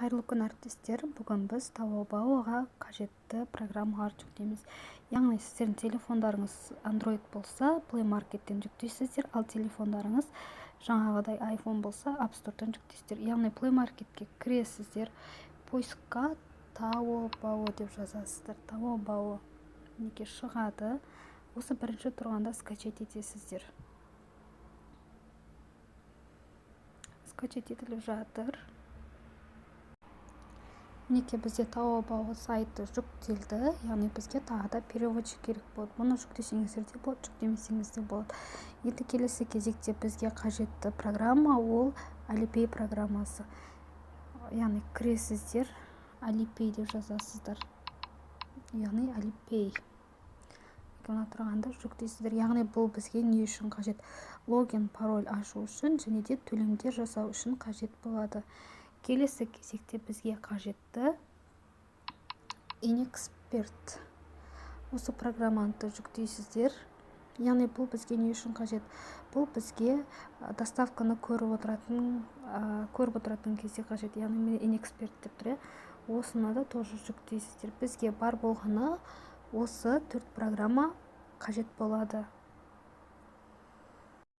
Қайырлы күн әріптестер. Бүгін біз Taobao-ға қажетті программалар жүктейміз. Яғни сіздердің телефондарыңыз Android болса, Play Market'тен жүктейсіздер, ал телефондарыңыз жаңағыдай iPhone болса, App Store-тан жүктейсіздер. Яғни Play Market'ке кіресіздер, поискқа Taobao деп жазасыздар. Taobao неке шығады. Осы бірінші тұрғанда скачать етесіздер. Скачать етіліп жатыр. Неке бізде Taobao сайты жүктелді, яғни бізге тағы да переводчик керек болады. Мұны жүктесеңіздер де болады, жүктемесеңіз де болады. Енді келесі кезекте бізге қажетті программа ол Alipay программасы. Яғни кіресіздер, Alipay деп жазасыздар. Яғни Alipay. Мына тұрғанда жүктейсіздер. Яғни бұл бізге не үшін қажет? Логин, пароль ашу үшін және де төлемдер жасау үшін қажет болады. Келесі кезекте бізге қажетті Inexpert. Осы программаны жүктейсіздер. Яғни бұл бізге не үшін қажет? Бұл бізге доставканы көріп отыратын кезде қажет. Яғни Inexpert деп тұр. Осыны да тоже жүктейсіздер. Бізге бар болғаны осы 4 программа қажет болады.